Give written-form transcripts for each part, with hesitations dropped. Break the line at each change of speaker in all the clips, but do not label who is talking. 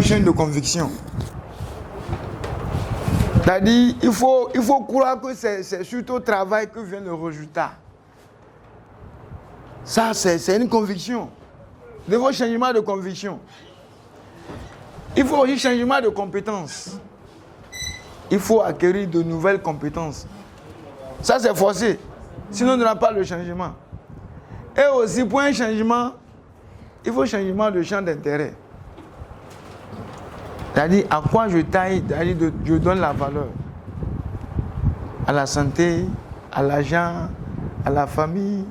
question de conviction. C'est-à-dire, il faut croire que c'est surtout au travail que vient le résultat. Ça, c'est une conviction. Il faut changement de conviction. Il faut aussi changement de compétences. Il faut acquérir de nouvelles compétences. Ça, c'est forcé. Sinon, on n'aura pas le changement. Et aussi, pour un changement, il faut changement de champ d'intérêt. C'est-à-dire, à quoi je taille, je donne la valeur. À la santé, à l'argent, à la famille.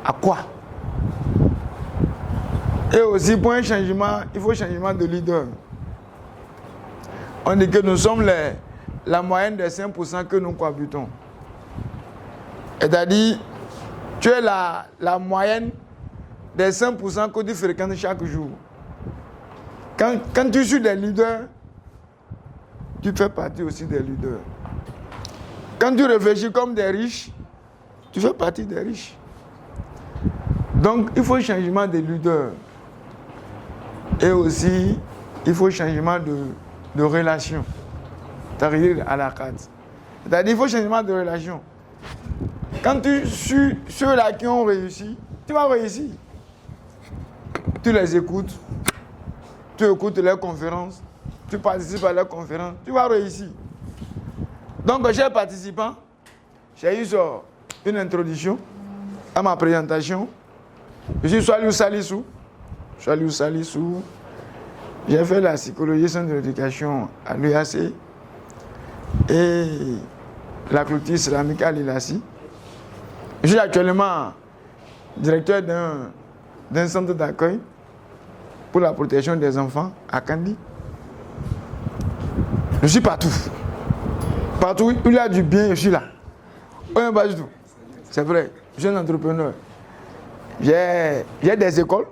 À quoi? Et aussi, pour un changement, il faut changement de leader. On dit que nous sommes la moyenne des 5% que nous cohabitons. C'est-à-dire, tu es la moyenne des 5% que tu fréquentes chaque jour. Quand tu suis des leaders, tu fais partie aussi des leaders. Quand tu réfléchis comme des riches, tu fais partie des riches. Donc, il faut changement de leaders. Et aussi, il faut changement de relation. T'arrives à la carte. C'est-à-dire, il faut changement de relation. Quand tu suis ceux-là qui ont réussi, tu vas réussir. Tu les écoutes, tu écoutes leurs conférences, tu participes à leurs conférences, tu vas réussir. Donc, chers participants, j'ai eu une introduction à ma présentation. Je suis Swaliou Salissou. Swaliou Salissou. J'ai fait la psychologie centre de l'éducation à l'UAC et la clôture islamique à l'ILACI. Je suis actuellement directeur d'un centre d'accueil pour la protection des enfants à Kandi. Je suis partout. Partout où il y a du bien, je suis là. On pas du tout. C'est vrai, je suis un entrepreneur. J'ai des écoles.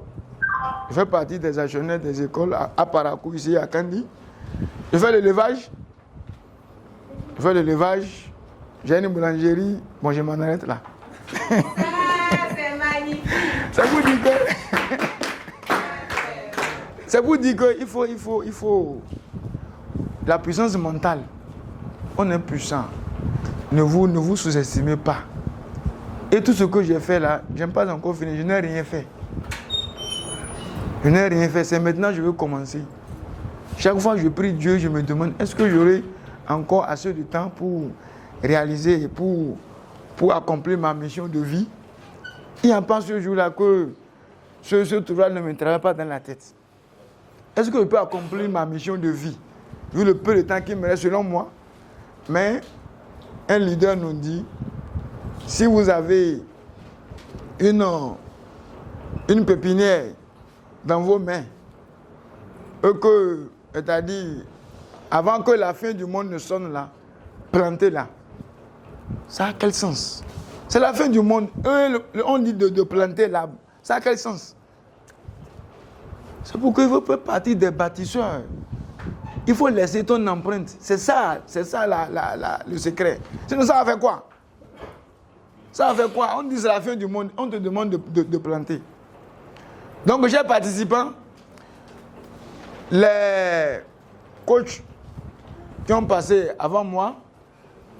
Je fais partie des actionnaires des écoles à Parakou, ici à Kandi. Je fais l'élevage. J'ai une boulangerie. Bon, je m'en arrête là.
C'est magnifique.
Ça vous dit que... Ça vous dit qu'il faut... La puissance mentale. On est puissant. Ne vous sous-estimez pas. Et tout ce que j'ai fait là, je n'ai pas encore fini. Je n'ai rien fait. Je n'ai rien fait. C'est maintenant que je veux commencer. Chaque fois que je prie Dieu, je me demande, est-ce que j'aurai encore assez de temps pour réaliser, pour accomplir ma mission de vie? Il n'y a pas ce jour-là que ce tour-là ne me travaille pas dans la tête. Est-ce que je peux accomplir ma mission de vie, vu le peu de temps qui me reste selon moi? Mais un leader nous dit, si vous avez une pépinière dans vos mains, c'est-à-dire, avant que la fin du monde ne sonne là, plantez-la. Ça a quel sens? C'est la fin du monde. On dit de planter l'arbre. Ça a quel sens? C'est pourquoi il faut faire partie des bâtisseurs. Il faut laisser ton empreinte. C'est ça le secret. Sinon, ça va faire quoi? Ça va faire quoi? On dit c'est la fin du monde. On te demande de planter. Donc, chers participants, les coachs qui ont passé avant moi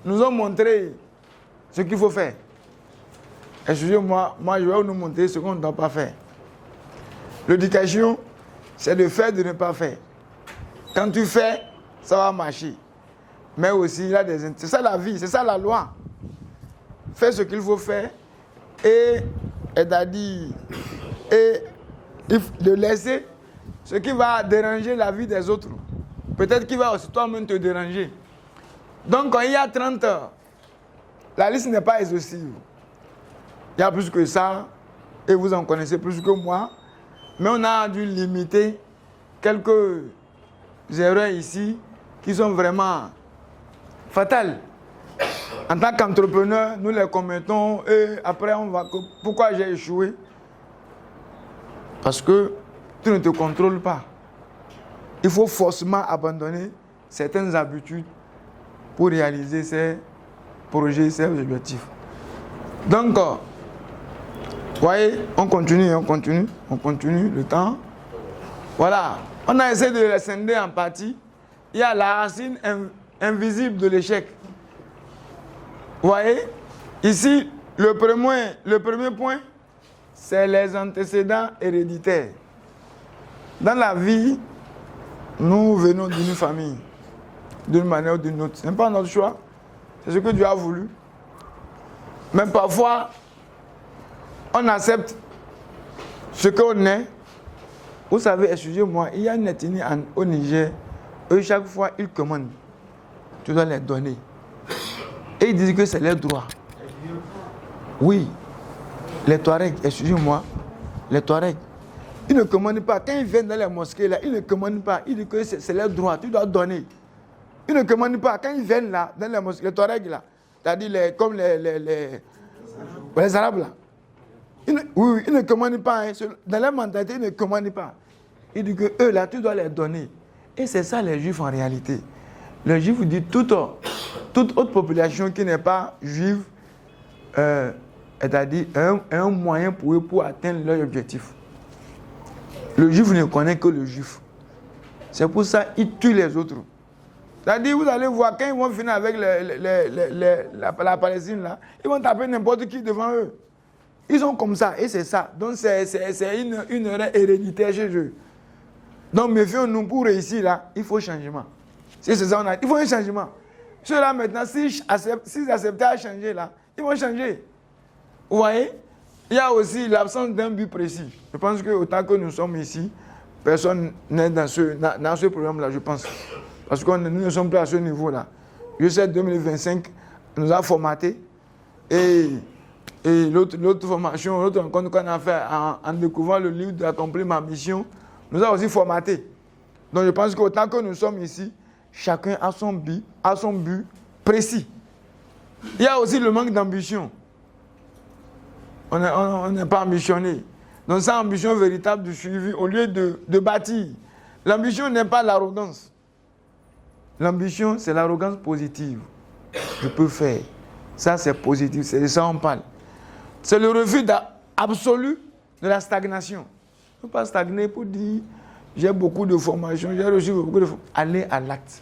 nous ont montré ce qu'il faut faire. Excusez-moi, moi je vais nous montrer ce qu'on ne doit pas faire. L'éducation, c'est de faire, de ne pas faire. Quand tu fais, ça va marcher. Mais aussi, il y a des... C'est ça la vie, c'est ça la loi. Fais ce qu'il faut faire et de laisser ce qui va déranger la vie des autres. Peut-être qu'il va aussi toi-même te déranger. Donc, quand il y a 30 heures, la liste n'est pas exhaustive. Il y a plus que ça, et vous en connaissez plus que moi. Mais on a dû limiter quelques erreurs ici qui sont vraiment fatales. En tant qu'entrepreneur, nous les commettons et après on va... Pourquoi j'ai échoué? Parce que tu ne te contrôles pas. Il faut forcément abandonner certaines habitudes pour réaliser ses projets, ses objectifs. Donc, vous voyez, on continue le temps. Voilà. On a essayé de les scinder en partie. Il y a la racine invisible de l'échec. Vous voyez? Ici, le premier point, c'est les antécédents héréditaires. Dans la vie, nous venons d'une famille, d'une manière ou d'une autre. Ce n'est pas notre choix, c'est ce que Dieu a voulu. Mais parfois, on accepte ce qu'on est. Vous savez, excusez-moi, il y a une ethnie au Niger, eux, chaque fois, ils commandent. Tu dois les donner. Et ils disent que c'est leur droit. Oui, les Touaregs, excusez-moi, les Touaregs, ils ne commandent pas. Quand ils viennent dans les mosquées, là, ils ne commandent pas. Ils disent que c'est leur droit, tu dois donner. Ils ne commandent pas. Quand ils viennent là, dans les mosquées, les Touaregs, là, c'est-à-dire comme les Arabes, là, oui, ils ne commandent pas. Hein. Dans leur mentalité, ils ne commandent pas. Ils disent que eux, là, tu dois les donner. Et c'est ça les Juifs en réalité. Les Juifs disent toute autre population qui n'est pas juive, c'est-à-dire un moyen pour eux pour atteindre leur objectif. Le Juif ne connaît que le Juif. C'est pour ça qu'ils tuent les autres. C'est-à-dire, vous allez voir, quand ils vont finir avec la Palestine, là, ils vont taper n'importe qui devant eux. Ils sont comme ça, et c'est ça. Donc, c'est une erreur héréditaire chez eux. Donc, méfions-nous, pour réussir, là, il faut changement. Si c'est ça, il faut un changement. Ceux-là, maintenant, s'ils acceptaient à changer, là, ils vont changer. Vous voyez? Il y a aussi l'absence d'un but précis. Je pense qu'autant que nous sommes ici, personne n'est dans ce programme-là, je pense. Parce que nous ne sommes plus à ce niveau-là. Je sais, 2025 nous a formatés. Et l'autre formation, l'autre rencontre qu'on a fait en découvrant le livre d'Accomplir ma mission, nous a aussi formatés. Donc je pense qu'autant que nous sommes ici, chacun a son but précis. Il y a aussi le manque d'ambition. On n'est pas ambitionné. Donc sans ambition véritable de suivi, au lieu de bâtir. L'ambition n'est pas l'arrogance. L'ambition, c'est l'arrogance positive. Je peux faire. Ça, c'est positif. C'est de ça qu'on parle. C'est le refus absolu de la stagnation. Il ne faut pas stagner pour dire j'ai beaucoup de formation, j'ai reçu beaucoup de formation. Aller à l'acte.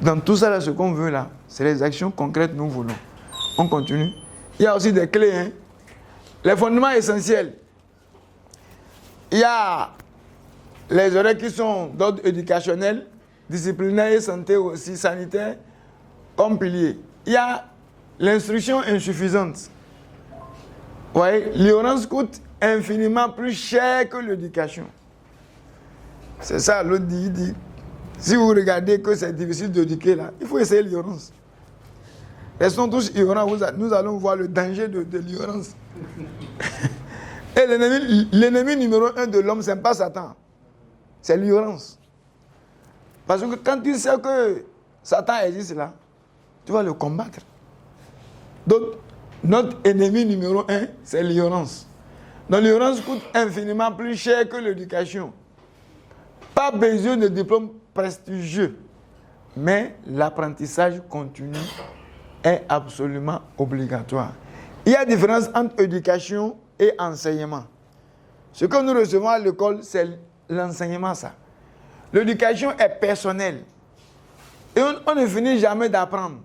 Dans tout ça, là, ce qu'on veut là, c'est les actions concrètes que nous voulons. On continue. Il y a aussi des clés. Hein. Les fondements essentiels. Il y a les horaires qui sont d'ordre éducationnel, disciplinaire et santé aussi, sanitaire, comme pilier. Il y a l'instruction insuffisante. Vous voyez, l'ignorance coûte infiniment plus cher que l'éducation. C'est ça, l'autre dit, il dit. Si vous regardez que c'est difficile d'éduquer là, il faut essayer l'ignorance. Restons tous ignorants, nous allons voir le danger de l'ignorance. Et l'ennemi numéro 1 de l'homme, ce n'est pas Satan, c'est l'ignorance. Parce que quand tu sais que Satan existe là, tu vas le combattre. Donc, notre ennemi numéro 1, c'est l'ignorance. Donc l'ignorance coûte infiniment plus cher que l'éducation. Pas besoin de diplôme prestigieux, mais l'apprentissage continu est absolument obligatoire. Il y a différence entre éducation et enseignement. Ce que nous recevons à l'école, c'est l'enseignement, ça. L'éducation est personnelle. Et on ne finit jamais d'apprendre.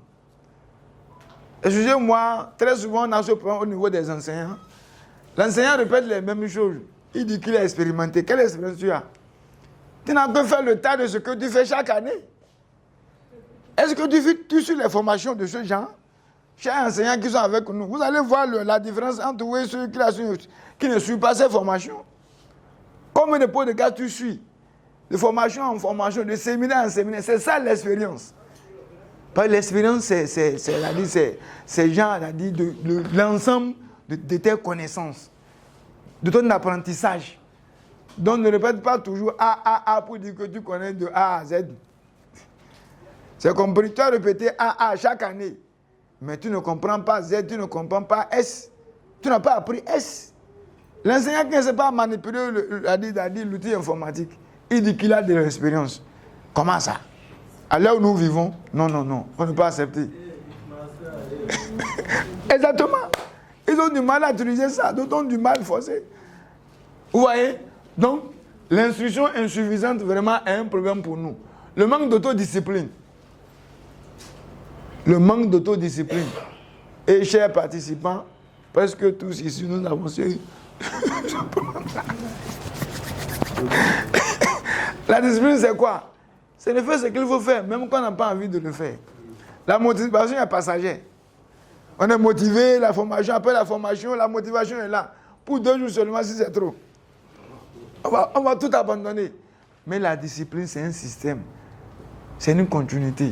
Excusez-moi, très souvent on a ce problème au niveau des enseignants. L'enseignant répète les mêmes choses. Il dit qu'il a expérimenté. Quelle expérience tu as? Tu n'as que faire le tas de ce que tu fais chaque année. Est-ce que tu suis les formations de ce genre? Chers enseignants qui sont avec nous, vous allez voir la différence entre vous et ceux qui ne suivent pas ces formations. Combien de pots de gaz tu suis? De formation en formation, de séminaire en séminaire. C'est ça l'expérience. L'expérience, c'est genre, l'ensemble de tes connaissances, de ton apprentissage. Donc ne répète pas toujours A pour dire que tu connais de A à Z. C'est compris, tu as répété A chaque année. Mais tu ne comprends pas Z, tu ne comprends pas S. Tu n'as pas appris S. L'enseignant qui ne sait pas manipuler l'outil informatique, il dit qu'il a de l'expérience. Comment ça? À l'heure où nous vivons, non, on ne peut pas accepter. Exactement. Ils ont du mal à utiliser ça, d'autres ont du mal forcé. Vous voyez? Donc, L'instruction insuffisante vraiment est un problème pour nous. Le manque d'autodiscipline. Le manque d'autodiscipline. Et chers participants, presque tous ici, nous avons su. La discipline, c'est quoi? C'est de faire ce qu'il faut faire, même quand on n'a pas envie de le faire. La motivation est passagère. On est motivé, la formation, après la formation, la motivation est là. Pour 2 jours seulement, si c'est trop. On va tout abandonner. Mais la discipline, c'est un système. C'est une continuité.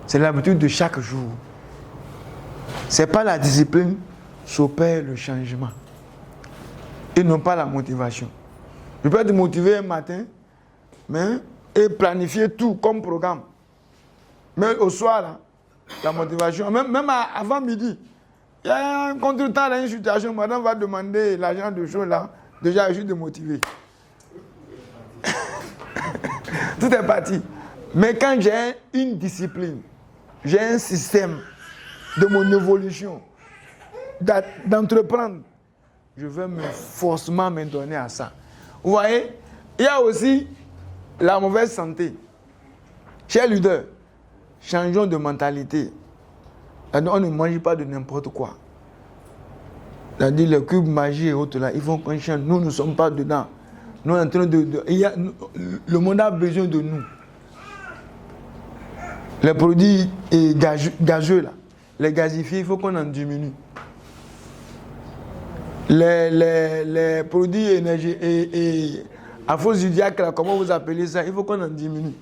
C'est l'habitude de chaque jour. C'est pas la discipline s'opère le changement. Et non pas la motivation. Je peux être motivé un matin, et planifier tout comme programme. Mais au soir, là, la motivation, même avant midi, il y a un contretemps dans une situation, madame va demander l'argent de choses là, déjà je suis démotivé. Tout est parti. Mais quand j'ai une discipline, j'ai un système de mon évolution, d'entreprendre, je vais forcément me donner à ça. Vous voyez, il y a aussi la mauvaise santé. Chers leaders, changeons de mentalité. On ne mange pas de n'importe quoi. C'est-à-dire les cubes magie et autres là, ils vont qu'on change. Nous ne sommes pas dedans. Nous sommes en train le monde a besoin de nous. Les produits gazeux là, les gazifiés, il faut qu'on en diminue. Les produits énergie et aphrodisiaques là, comment vous appelez ça, il faut qu'on en diminue.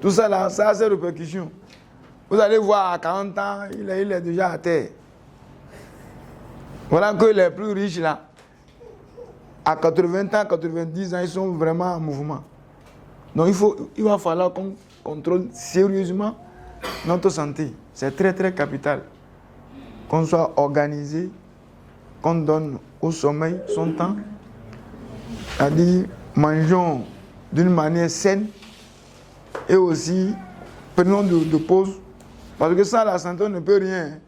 Tout ça là, ça a ses répercussions. Vous allez voir à 40 ans, il est déjà à terre. Voilà que les plus riches là, à 80 ans, 90 ans, ils sont vraiment en mouvement. Donc il va falloir qu'on contrôle sérieusement notre santé. C'est très très capital. Qu'on soit organisé, qu'on donne au sommeil son temps. C'est-à-dire, mangeons d'une manière saine et aussi prenons de pauses. Parce que sans la santé, on ne peut rien.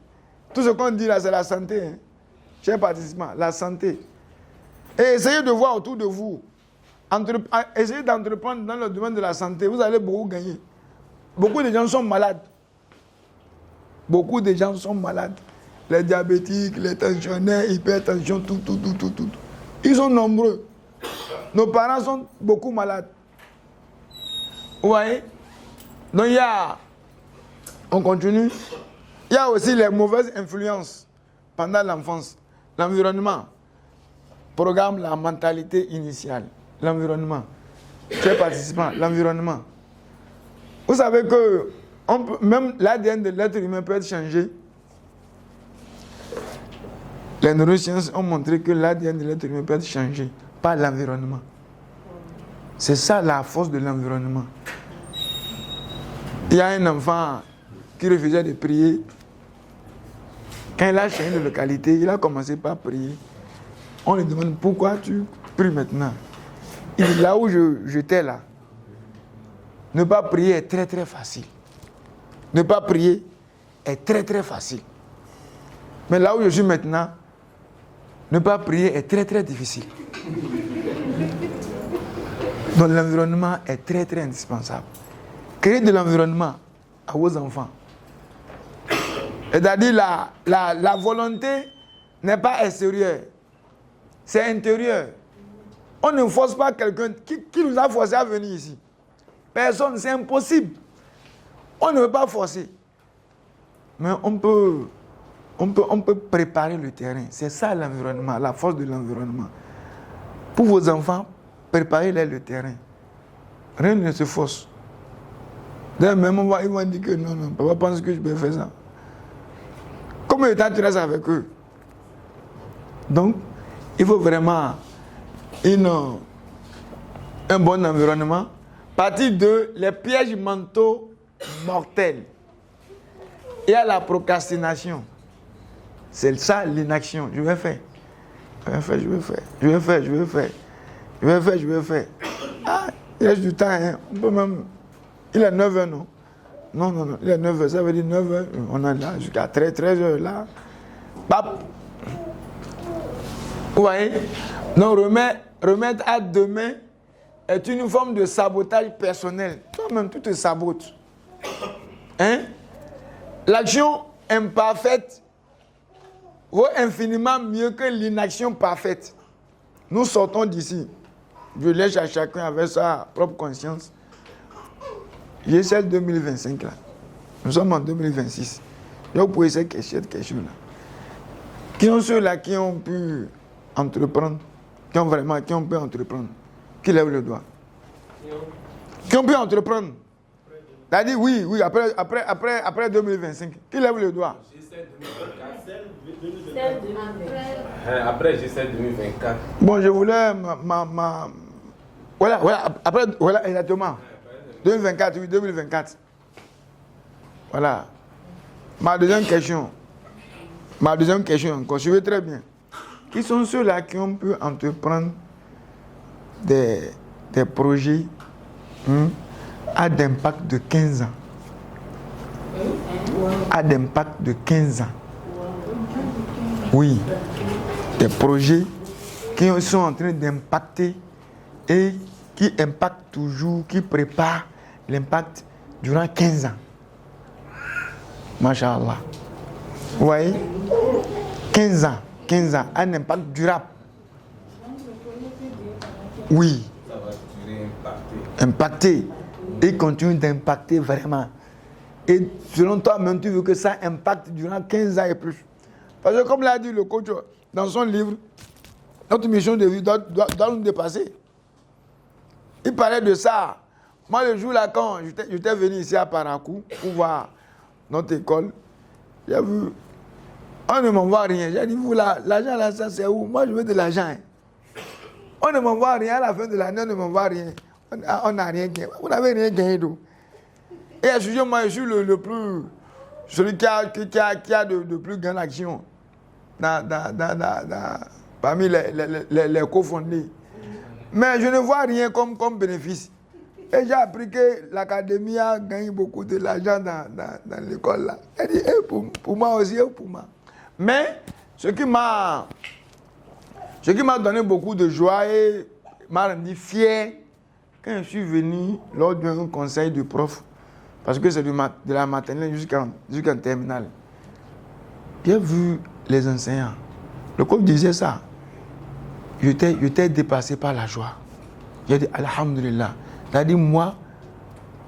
Tout ce qu'on dit là, c'est la santé. Chers participants, la santé. Et essayez de voir autour de vous. Essayez d'entreprendre dans le domaine de la santé. Vous allez beaucoup gagner. Beaucoup de gens sont malades. Beaucoup de gens sont malades. Les diabétiques, les tensionnaires, hypertension, tout. Ils sont nombreux. Nos parents sont beaucoup malades. Vous voyez? Donc on continue. Il y a aussi les mauvaises influences pendant l'enfance. L'environnement programme la mentalité initiale. L'environnement. Chers participants, l'environnement. Vous savez que même l'ADN de l'être humain peut être changé. Les neurosciences ont montré que l'ADN de l'être humain peut être changé par l'environnement. C'est ça la force de l'environnement. Il y a un enfant qui refusait de prier. Quand il a changé de localité, il a commencé par prier. On lui demande pourquoi tu pries maintenant. Il dit là où j'étais là. Ne pas prier est très très facile. Ne pas prier est très très facile. Mais là où je suis maintenant, ne pas prier est très très difficile. Donc l'environnement est très très indispensable. Créez de l'environnement à vos enfants. C'est-à-dire la volonté n'est pas extérieure, c'est intérieur. On ne force pas quelqu'un qui nous a forcé à venir ici. Personne, c'est impossible. On ne veut pas forcer. Mais on peut préparer le terrain. C'est ça l'environnement, la force de l'environnement. Pour vos enfants, préparez-les le terrain. Rien ne se force. D'ailleurs, même ils vont dire que non, papa pense que je peux faire ça. Combien de temps tu restes avec eux? Donc, il faut vraiment un bon environnement. Partie 2, les pièges mentaux mortels. Il y a la procrastination. C'est ça l'inaction. Je vais faire. Ah, il reste du temps. Hein. On peut même... Il est 9h, non? Non. Il est 9h. Ça veut dire 9h. On est là jusqu'à 13h là. Bap. Vous voyez? Donc remettre à demain est une forme de sabotage personnel. Toi-même, tu te sabotes. Hein? L'action imparfaite vaut infiniment mieux que l'inaction parfaite. Nous sortons d'ici. Je laisse à chacun avec sa propre conscience. J'ai celle 2025 là. Nous sommes en 2026. Donc, pour essayer cette question-là. Qui sont ceux-là qui ont pu entreprendre, qui ont pu entreprendre? Qui lève le doigt? Qui ont pu entreprendre? T'as dit oui, après 2025. Qui lève le doigt?
Après G7 2024.
Bon, je voulais voilà, exactement. 2024, oui, 2024. Voilà. Ma deuxième question encore, suivez très bien. Qui sont ceux-là qui ont pu entreprendre des projets à d'impact de 15 ans? À d'impact de 15 ans. Oui. Des projets qui sont en train d'impacter et qui impactent toujours, qui préparent l'impact durant 15 ans. Masha'Allah. Vous voyez? 15 ans, un impact durable. Oui.
Ça va durer,
Impacter. Et continue d'impacter vraiment. Et selon toi, même tu veux que ça impacte durant 15 ans et plus. Parce que comme l'a dit le coach dans son livre, notre mission de vie doit nous dépasser. Il parlait de ça. Moi, le jour là, quand j'étais venu ici à Parakou pour voir notre école, j'ai vu, on ne m'envoie rien. J'ai dit, vous, l'argent là, ça c'est où? Moi, je veux de l'argent. Hein. On ne m'envoie rien à la fin de l'année, on ne m'envoie rien. On n'a rien gagné. Vous n'avez rien gagné d'où? Et à ce sujet, moi, je suis celui qui a de plus grande action parmi les cofondés. Mais je ne vois rien comme bénéfice. Et j'ai appris que l'académie a gagné beaucoup de l'argent dans l'école là. Elle dit, pour moi aussi, pour moi. Mais ce qui m'a donné beaucoup de joie et m'a rendu fier quand je suis venu lors d'un conseil de prof, parce que c'est de la maternelle jusqu'en terminale. J'ai vu les enseignants. Le coach disait ça. J'étais dépassé par la joie. J'ai dit, Alhamdulillah. C'est-à-dire, moi,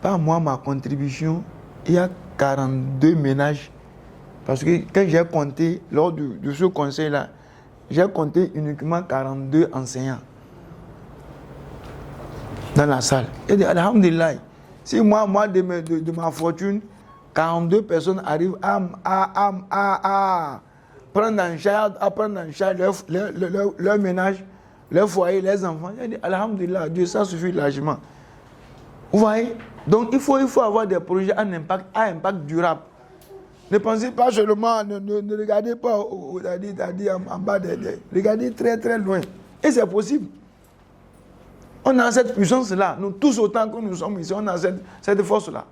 ma contribution, il y a 42 ménages. Parce que quand j'ai compté, lors de ce conseil-là, j'ai compté uniquement 42 enseignants dans la salle. J'ai dit, Alhamdulillah. Si moi de ma fortune, 42 personnes arrivent à prendre en charge leur ménage, leur foyer, les enfants. J'ai dit, Alhamdulillah, Dieu, ça suffit largement. Vous voyez? Donc, il faut avoir des projets à impact durable. Ne pensez pas seulement, ne regardez pas en bas regardez très très loin. Et c'est possible. On a cette puissance-là. Nous tous autant que nous sommes ici, on a cette force-là.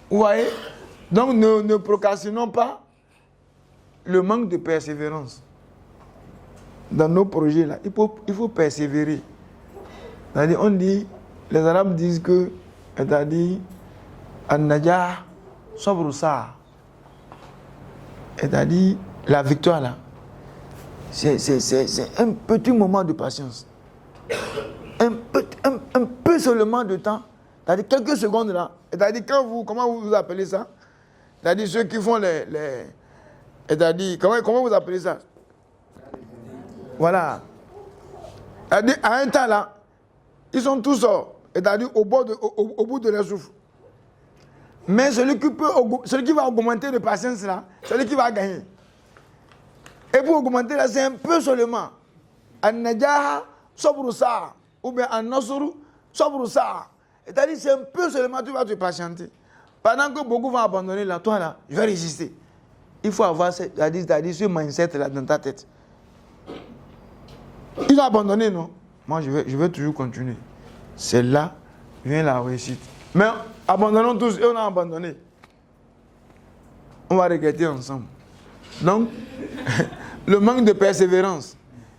Vous voyez? Donc ne procrastinons pas le manque de persévérance. Dans nos projets-là, il faut persévérer. C'est-à-dire, les Arabes disent que, c'est-à-dire, An-Najah Sabru Sa'a. C'est-à-dire, la victoire là, c'est un petit moment de patience. Un peu seulement de temps, c'est-à-dire quelques secondes là. C'est-à-dire, comment vous appelez ça? C'est-à-dire, ceux qui font c'est-à-dire, comment vous appelez ça? Voilà. C'est-à-dire, à un temps là, ils sont tous c'est-à-dire au bout de leur souffle. Mais celui qui va augmenter de patience là, celui qui va gagner. Et pour augmenter là, c'est un peu seulement. An-Najaha Sabru Sa'a. Ou bien An-Nasru Sabru Sa'a. C'est-à-dire, c'est un peu seulement, tu vas te patienter. Pendant que beaucoup vont abandonner là, toi là, je vais résister. Il faut avoir c'est-à-dire ce mindset là dans ta tête. Ils ont abandonné, non? Moi, je vais toujours continuer. C'est là vient la réussite. Mais abandonnons tous et on a abandonné. On va regretter ensemble. Donc, le manque de persévérance.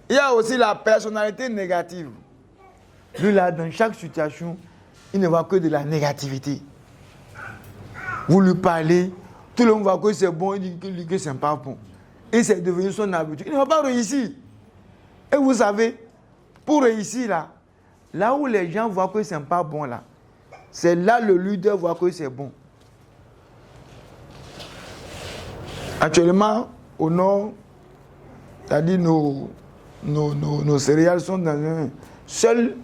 Il y a aussi la personnalité négative. Lui, là, dans chaque situation, il ne voit que de la négativité. Vous lui parlez, tout le monde voit que c'est bon, il dit que c'est pas bon. Et c'est devenu son habitude. Il ne va pas réussir. Et vous savez, pour réussir là où les gens voient que c'est pas bon là, c'est là le leader voit que c'est bon. Actuellement, au nord, c'est-à-dire nos céréales sont dans un... Seuls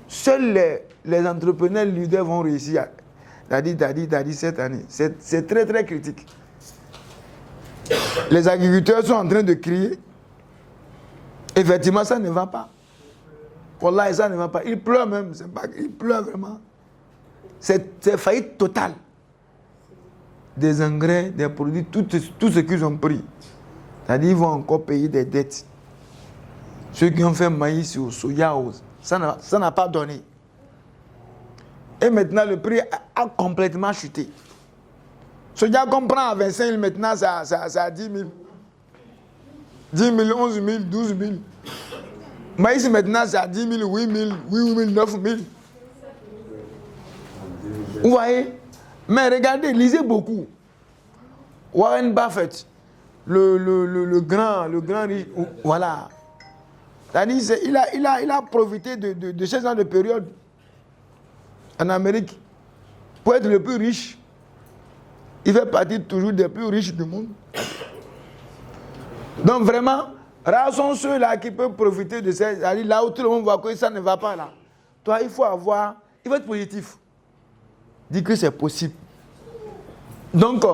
les entrepreneurs leaders vont réussir. C'est-à-dire cette année. C'est très très critique. Les agriculteurs sont en train de crier. Effectivement, ça ne va pas. Wallah, ça ne va pas. Ils pleurent même. Ils pleurent vraiment. C'est faillite totale. Des engrais, des produits, tout ce qu'ils ont pris. C'est-à-dire qu'ils vont encore payer des dettes. Ceux qui ont fait maïs ou soya, ça n'a pas donné. Et maintenant, le prix a complètement chuté. Soja qu'on prend à 25 000, maintenant, c'est à 10 000. 10 000, 11 000, 12 000. Maïs, maintenant, c'est à 10 000, 8 000, 8 000, 9 000. Vous voyez? Mais regardez, lisez beaucoup. Warren Buffett, le grand riche, voilà. C'est-à-dire, il a profité de ce genre de période en Amérique pour être le plus riche. Il fait partie toujours des plus riches du monde. Donc vraiment, rares sont ceux-là qui peuvent profiter de ça. Là où tout le monde voit que ça ne va pas là. Toi, il faut être positif. Dis que c'est possible. Donc,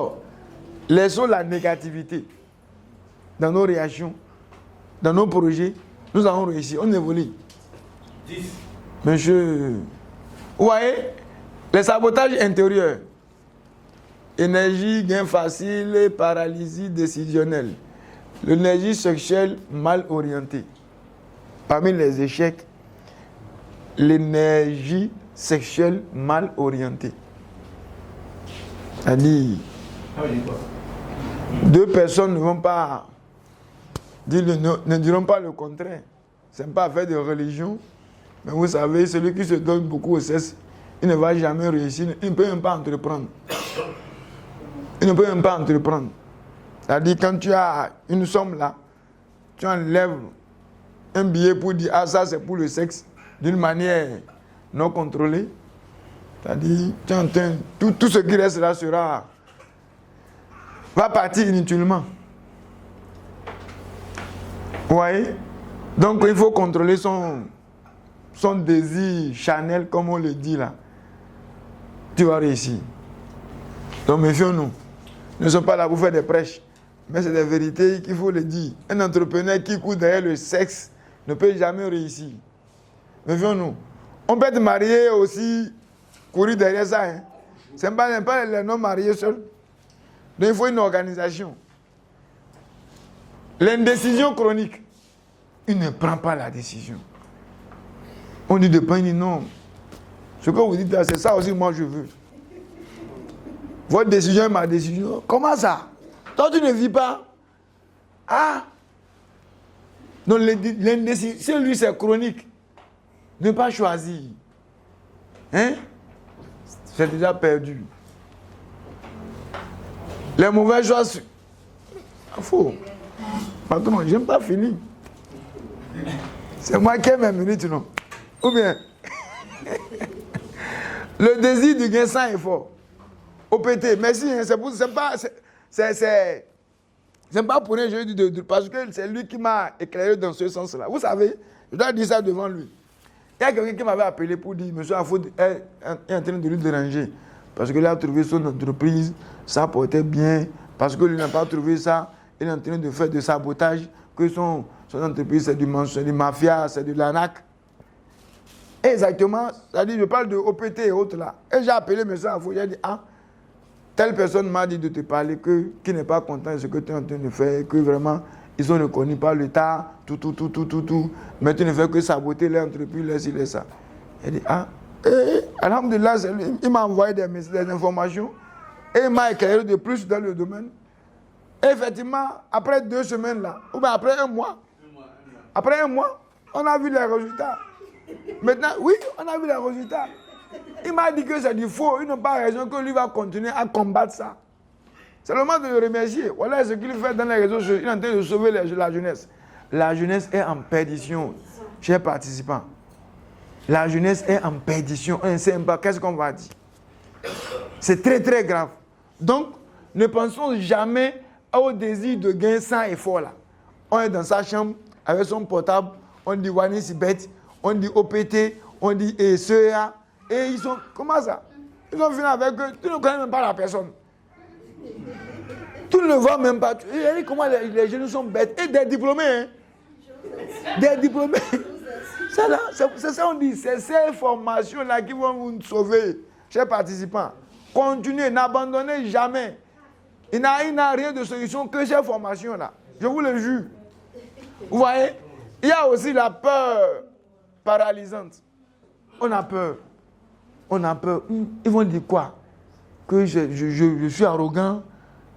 laissons la négativité dans nos réactions, dans nos projets. Nous allons réussir. On évolue.
10.
Monsieur, vous voyez, les sabotages intérieurs, énergie, gain facile, paralysie décisionnelle, l'énergie sexuelle mal orientée. Parmi les échecs, l'énergie sexuelle mal orientée. C'est-à-dire, deux personnes ne vont pas ne diront pas le contraire. Ce n'est pas affaire de religion. Mais vous savez, celui qui se donne beaucoup au sexe, il ne va jamais réussir. Il ne peut même pas entreprendre. Il ne peut même pas entreprendre. C'est-à-dire, quand tu as une somme là, tu enlèves un billet pour dire, ah ça c'est pour le sexe, d'une manière non contrôlée. C'est-à-dire, tu entends, tout ce qui reste là va partir inutilement. Vous voyez? Donc il faut contrôler son désir charnel, comme on le dit là. Tu vas réussir. Donc méfions-nous. Nous ne sommes pas là pour faire des prêches, mais c'est des vérités qu'il faut le dire. Un entrepreneur qui court derrière le sexe ne peut jamais réussir. Méfions-nous. On peut être marié aussi, courir derrière ça. Hein. Ce n'est pas les non-mariés seuls. Donc il faut une organisation. L'indécision chronique, il ne prend pas la décision. On dit de pain, il dit non. Ce que vous dites là, c'est ça aussi moi je veux. Votre décision est ma décision. Comment ça? Toi tu ne vis pas. Ah. Donc l'indécision, lui c'est chronique. Ne pas choisir. Hein? C'est déjà perdu. Les mauvais choix. Faux. Pardon, je n'aime pas finir. C'est moi qui ai mes minutes, non? Ou bien, le désir du gain sans effort. OPT, merci, hein, c'est pas pour rien, je dis parce que c'est lui qui m'a éclairé dans ce sens-là. Vous savez, je dois dire ça devant lui. Il y a quelqu'un qui m'avait appelé pour dire, monsieur Afo est en train de lui déranger. Parce qu'il a trouvé son entreprise, ça portait bien, parce que lui n'a pas trouvé ça, il est en train de faire du sabotage, que son entreprise c'est du mafia, c'est de l'arnaque. Exactement, c'est-à-dire je parle de OPT et autres là. Et j'ai appelé M. Afo, j'ai dit, ah, telle personne m'a dit de te parler, qui n'est pas content de ce que tu es en train de faire, que vraiment, ils sont reconnus par l'État, tout. Mais tu ne fais que saboter l'entreprise, laisser ça. Il dit, ah, alhamdulillah, il m'a envoyé des informations et il m'a éclairé de plus dans le domaine. Et effectivement, après 2 semaines là, ou bien après un mois, on a vu les résultats. Maintenant, oui, on a vu les résultats. Il m'a dit que c'est du faux. Ils n'ont pas raison que lui va continuer à combattre ça. C'est le moment de le remercier. Voilà ce qu'il fait dans les réseaux sociaux. Il est en train de sauver la jeunesse. La jeunesse est en perdition, chers participants. La jeunesse est en perdition. On ne sait pas qu'est-ce qu'on va dire. C'est très très grave. Donc, ne pensons jamais au désir de gain sans effort là. On est dans sa chambre avec son portable, on dit Wani Sibet, on dit OPT, on dit CEA, et ils sont, comment ça? Ils ont fini avec eux, tu ne connais même pas la personne. Tu ne le vois même pas. Et comment les jeunes sont bêtes. Et des diplômés, hein? Des diplômés. C'est ça on dit, c'est ces formations-là qui vont vous sauver, chers participants. Continuez, n'abandonnez jamais. Il n'a rien de solution que ces formations-là. Je vous le jure. Vous voyez, il y a aussi la peur paralysante. On a peur. On a peur. Ils vont dire quoi? Que je suis arrogant.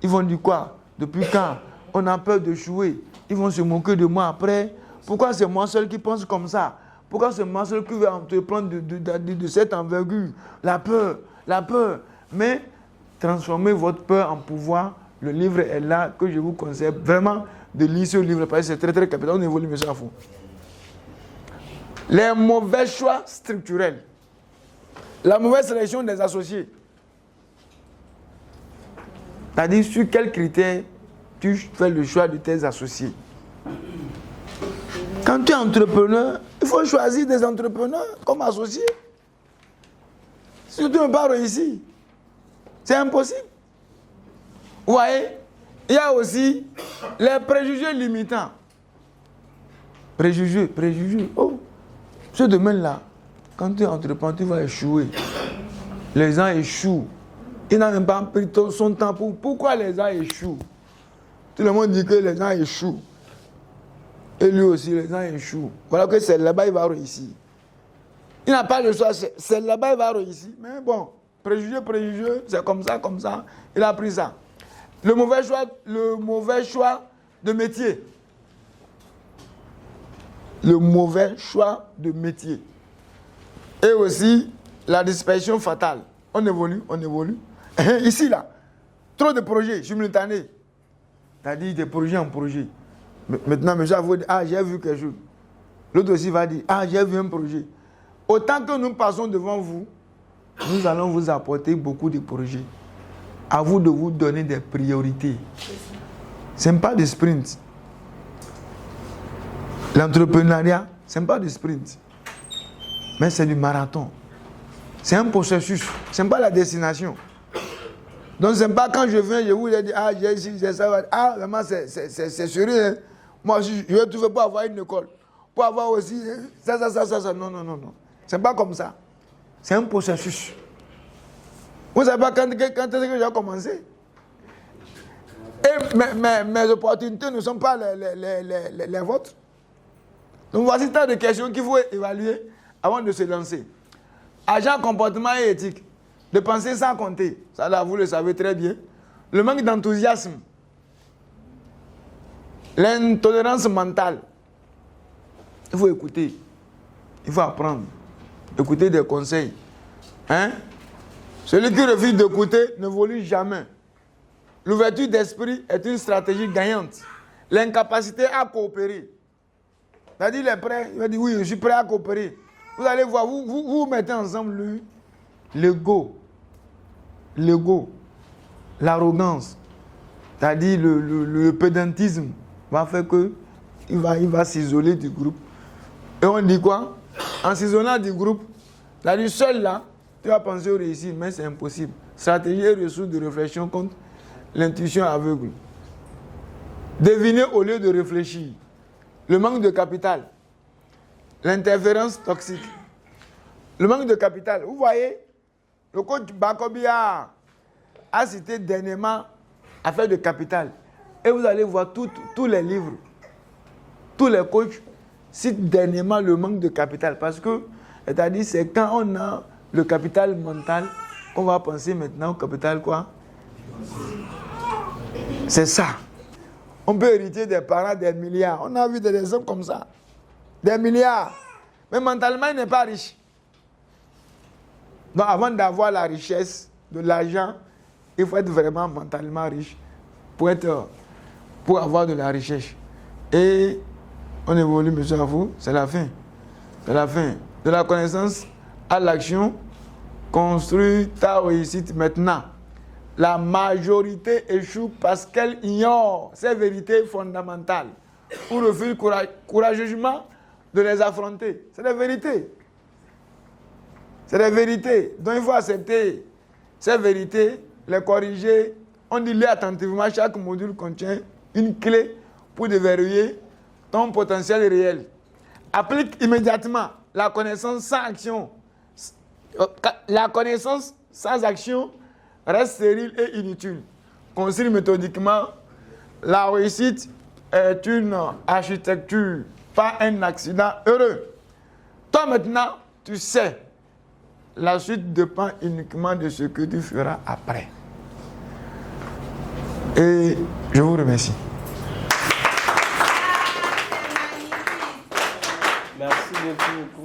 Ils vont dire quoi? Depuis quand? On a peur de jouer. Ils vont se moquer de moi après. Pourquoi c'est moi seul qui pense comme ça? Pourquoi c'est moi seul qui vais entreprendre de cette envergure? La peur, la peur. Mais transformez votre peur en pouvoir. Le livre est là, que je vous conseille vraiment de lire ce livre parce que c'est très très capital. On évolue, monsieur Afou. Les mauvais choix structurels. La mauvaise sélection des associés. C'est-à-dire sur quels critères tu fais le choix de tes associés. Quand tu es entrepreneur, il faut choisir des entrepreneurs comme associés. Si tu ne veux pas réussir, c'est impossible. Vous voyez, il y a aussi les préjugés limitants. Préjugés. Oh, ce domaine-là, quand tu es entrepreneur, tu vas échouer. Les gens échouent. Il n'a même pas pris son temps pour... Pourquoi les gens échouent? Tout le monde dit que les gens échouent. Et lui aussi, les gens échouent. Voilà que c'est là-bas, il va réussir. Il n'a pas le choix, c'est là-bas, il va réussir. Mais bon, préjugé, c'est comme ça. Il a pris ça. Le mauvais choix de métier. Le mauvais choix de métier. Et aussi, la dispersion fatale. On évolue. Ici, là, trop de projets simultanés. C'est-à-dire des projets en projet. Maintenant, monsieur va dire, j'ai vu quelque chose. L'autre aussi va dire, j'ai vu un projet. Autant que nous passons devant vous, nous allons vous apporter beaucoup de projets. À vous de vous donner des priorités. Ce n'est pas des sprints. L'entrepreneuriat, ce n'est pas des sprints. Mais c'est du marathon. C'est un processus. Ce n'est pas la destination. Donc, ce n'est pas quand je viens, je vous dis, j'ai ici, j'ai ça. Vraiment, c'est sérieux. Hein? Moi aussi, je vais trouver pour avoir une école. Pour avoir aussi ça. Non. Ce n'est pas comme ça. C'est un processus. Vous ne savez pas quand est-ce que j'ai commencé? Et mes opportunités ne sont pas les vôtres. Donc, voici tant de questions qu'il faut évaluer avant de se lancer. Agent, comportement et éthique. De penser sans compter. Ça, là, vous le savez très bien. Le manque d'enthousiasme. L'intolérance mentale. Il faut écouter. Il faut apprendre. Écouter des conseils. Hein? Celui qui refuse d'écouter ne évolue jamais. L'ouverture d'esprit est une stratégie gagnante. L'incapacité à coopérer. C'est-à-dire, il est prêt. Il va dire, oui, je suis prêt à coopérer. Vous allez voir, vous mettez ensemble lui, l'ego, l'arrogance, c'est-à-dire le pédantisme va faire qu'il va s'isoler du groupe. Et on dit quoi? En s'isolant du groupe, c'est-à-dire seul là, tu vas penser au réussir, mais c'est impossible. Stratégie et ressources de réflexion contre l'intuition aveugle. Deviner au lieu de réfléchir. Le manque de capital. L'interférence toxique. Le manque de capital. Vous voyez, le coach Bakobi a cité dernièrement affaire de capital. Et vous allez voir tous les livres. Tous les coachs citent dernièrement le manque de capital. Parce que, c'est-à-dire, c'est quand on a le capital mental qu'on va penser maintenant au capital quoi? C'est ça. On peut hériter des parents des milliards. On a vu des exemples comme ça. Des milliards. mais mentalement, il n'est pas riche. Donc, avant d'avoir la richesse, de l'argent, il faut être vraiment mentalement riche pour avoir de la richesse. Et on évolue, monsieur Afou, c'est la fin. C'est la fin. De la connaissance à l'action, construis ta réussite maintenant. La majorité échoue parce qu'elle ignore ces vérités fondamentales ou refuse courageusement de les affronter. C'est des vérités. C'est des vérités. Donc il faut accepter ces vérités, les corriger. On dit les attentivement. Chaque module contient une clé pour déverrouiller ton potentiel réel. Applique immédiatement la connaissance sans action. La connaissance sans action reste stérile et inutile. Construis méthodiquement. La réussite est une architecture, pas un accident heureux. Toi maintenant, tu sais. La suite dépend uniquement de ce que tu feras après. Et je vous remercie.
Merci beaucoup.